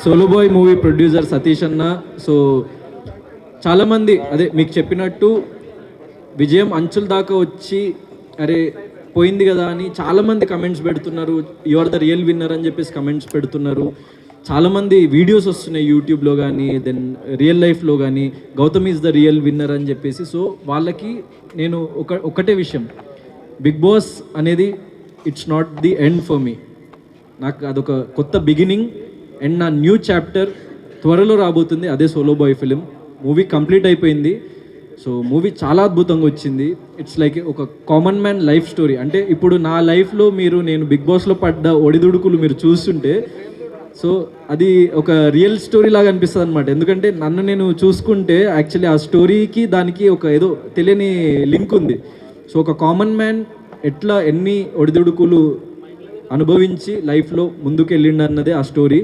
Solo boy movie producer Satish అన్న. So చాలామంది అదే మీకు చెప్పినట్టు విజయం అంచుల దాకా వచ్చి అరే పోయింది కదా అని చాలామంది కమెంట్స్ పెడుతున్నారు. You are the real winner అని చెప్పేసి కమెంట్స్ పెడుతున్నారు. చాలామంది వీడియోస్ వస్తున్నాయి యూట్యూబ్లో కానీ దెన్ రియల్ లైఫ్లో కానీ Gautam is the real winner అని చెప్పేసి. సో వాళ్ళకి నేను ఒకటే విషయం, బిగ్ బాస్ అనేది it's not the end for me. నాకు అదొక కొత్త బిగినింగ్ అండ్ నా న్యూ చాప్టర్ త్వరలో రాబోతుంది. అదే solo boy film. Movie complete అయిపోయింది. సో మూవీ చాలా అద్భుతంగా వచ్చింది. ఇట్స్ లైక్ ఒక కామన్ మ్యాన్ లైఫ్ స్టోరీ. అంటే ఇప్పుడు నా లైఫ్లో నేను బిగ్ బాస్లో పడ్డ ఒడిదుడుకులు మీరు చూస్తుంటే సో అది ఒక రియల్ స్టోరీ లాగా అనిపిస్తుంది అనమాట. ఎందుకంటే నన్ను నేను చూసుకుంటే యాక్చువల్లీ ఆ స్టోరీకి దానికి ఒక ఏదో తెలియని లింక్ ఉంది. సో ఒక కామన్ మ్యాన్ ఎట్లా ఎన్ని ఒడిదుడుకులు అనుభవించి లైఫ్లో ముందుకు వెళ్ళిండు అన్నదే ఆ స్టోరీ.